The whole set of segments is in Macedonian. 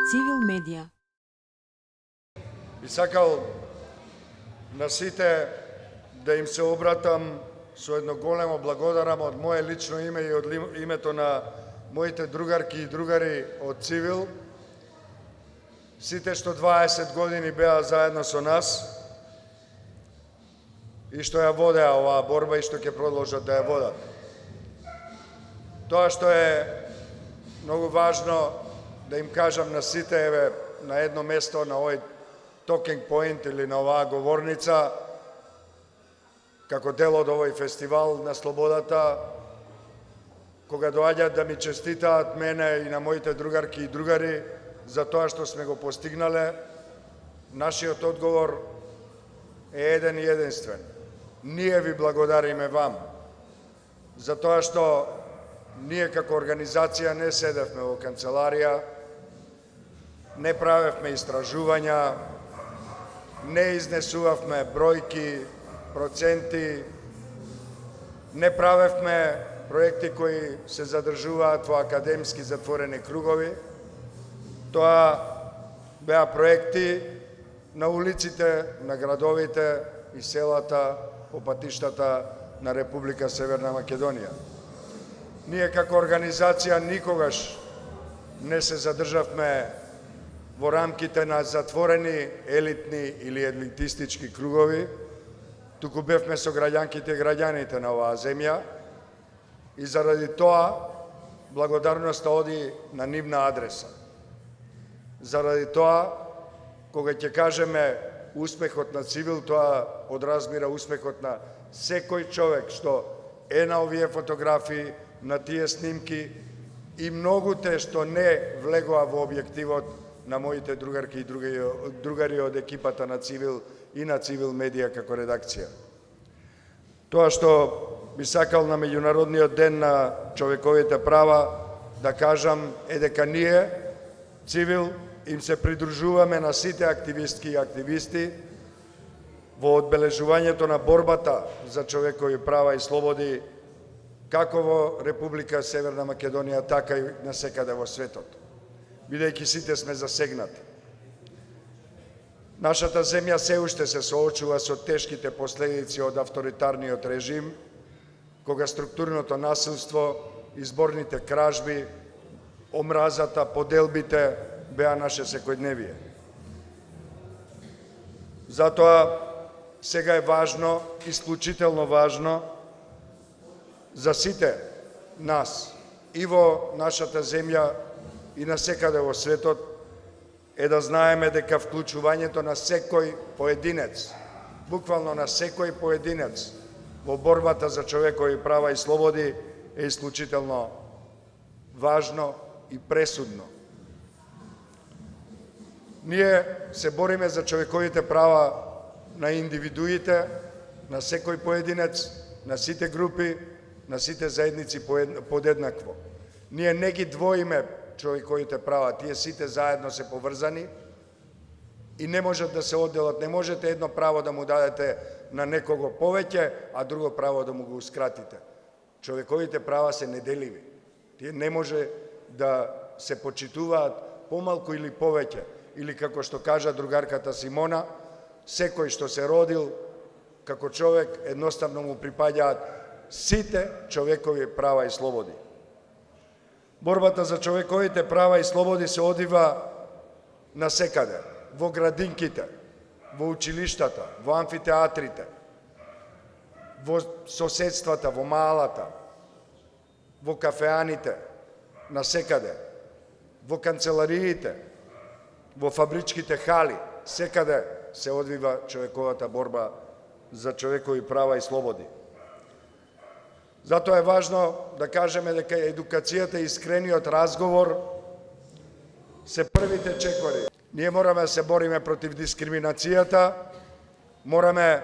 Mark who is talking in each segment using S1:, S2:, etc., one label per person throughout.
S1: Цивил медија.
S2: Би сакал на сите да им се обратам со едно големо благодарам од мое лично име и од името на моите другарки и другари од Цивил, сите што 20 години беа заедно со нас и што ја водеа оваа борба и што ќе продолжат да ја водат. Тоа што е многу важно да им кажам на сите, еве, на едно место, на овој talking point или на оваа говорница, како дел од овој фестивал на слободата, кога доаѓаат да ми честитаат мене и на моите другарки и другари за тоа што сме го постигнале, нашиот одговор е еден и единствен. Ние ви благодариме вам, за тоа што ние како организација не седевме во канцеларија, не правевме истражувања, не изнесувавме бројки, проценти, не правевме проекти кои се задржуваат во академски затворени кругови. Тоа беа проекти на улиците, на градовите и селата по патиштата на Република Северна Македонија. Ние како организација никогаш не се задржавме во рамките на затворени елитни или елитистички кругови, туку бевме со граѓанките и граѓаните на оваа земја и заради тоа благодарноста оди на нивна адреса. Заради тоа, кога ќе кажеме успехот на Цивил, тоа одразмира успехот на секој човек што е на овие фотографии, на тие снимки и многуте што не влегоа во објективот на моите другарки и другари од екипата на Цивил и на Цивил медија како редакција. Тоа што би сакал на Меѓународниот ден на човековите права да кажам е дека ние, Цивил, им се придружуваме на сите активистки и активисти во одбележувањето на борбата за човекови права и слободи како во Република Северна Македонија, така и насекаде во светот, бидејќи сите сме засегнати. Нашата земја се уште се соочува со тешките последици од авторитарниот режим, кога структурното насилство, изборните кражби, омразата, поделбите беа наше секојдневие. Затоа сега е важно, исклучително важно, за сите нас и во нашата земја и насекаде во светот е да знаеме дека вклучувањето на секој поединец, буквално на секој поединец во борбата за човекови права и слободи е исклучително важно и пресудно. Ние се бориме за човековите права на индивидуите, на секој поединец, на сите групи, на сите заедници подеднакво. Ние не ги двоиме човековите права, тие сите заедно се поврзани и не можат да се одделат. Не можете едно право да му дадете на некого повеќе, а друго право да му гоускратите. Човековите права се неделиви. Тие не може да се почитуваат помалку или повеќе. Или како што кажа другарката Симона, секој што се родил како човек, едноставно му припаѓаат сите човекови права и слободи. Борбата за човековите права и слободи се одива насекаде, во градинките, во училиштата, во амфитеатрите, во соседствата, во малата, во кафеаните, насекаде, во канцелариите, во фабричките хали, секаде се одвива човековата борба за човекови права и слободи. Затоа е важно да кажеме дека едукацијата и искрениот разговор се првите чекори. Ние мораме да се бориме против дискриминацијата, мораме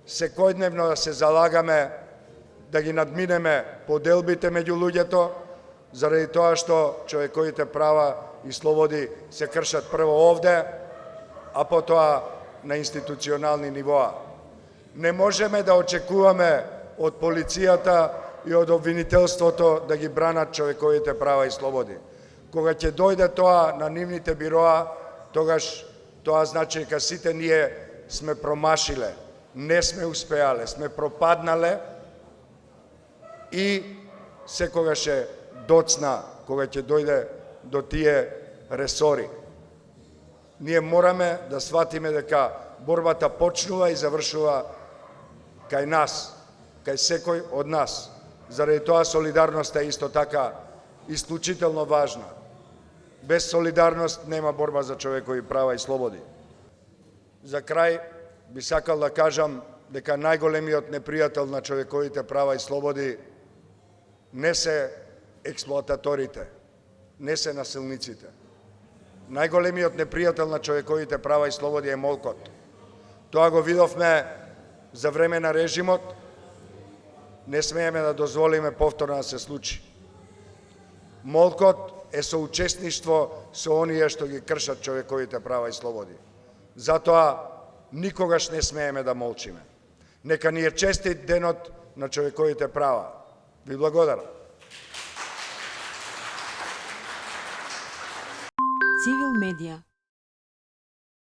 S2: секојдневно да се залагаме да ги надминеме поделбите меѓу луѓето, заради тоа што човековите права и слободи се кршат прво овде, а потоа на институционални нивоа. Не можеме да очекуваме од полицијата и од обвинителството да ги бранат човековите права и слободи. кога ќе дојде тоа на нивните бироа, тогаш тоа значи дека сите ние сме промашиле, не сме успеале, сме пропаднале и секогаш е доцна кога ќе дојде до тие ресори. Ние мораме да сватиме дека борбата почнува и завршува кај нас, кај секој од нас. Заради тоа солидарноста е исто така исклучително важна. Без солидарност нема борба за човекови права и слободи. За крај би сакал да кажам дека најголемиот непријател на човековите права и слободи не се експлоататорите, не се насилниците. Најголемиот непријател на човековите права и слободи е молкот. Тоа го видовме за време на режимот, не смееме да дозволиме повторно да се случи. Молкот е соучесништво со оние што ги кршат човековите права и слободи. Затоа никогаш не смееме да молчиме. Нека ни е честит денот на човековите права. Ви благодарам.
S1: Civil Media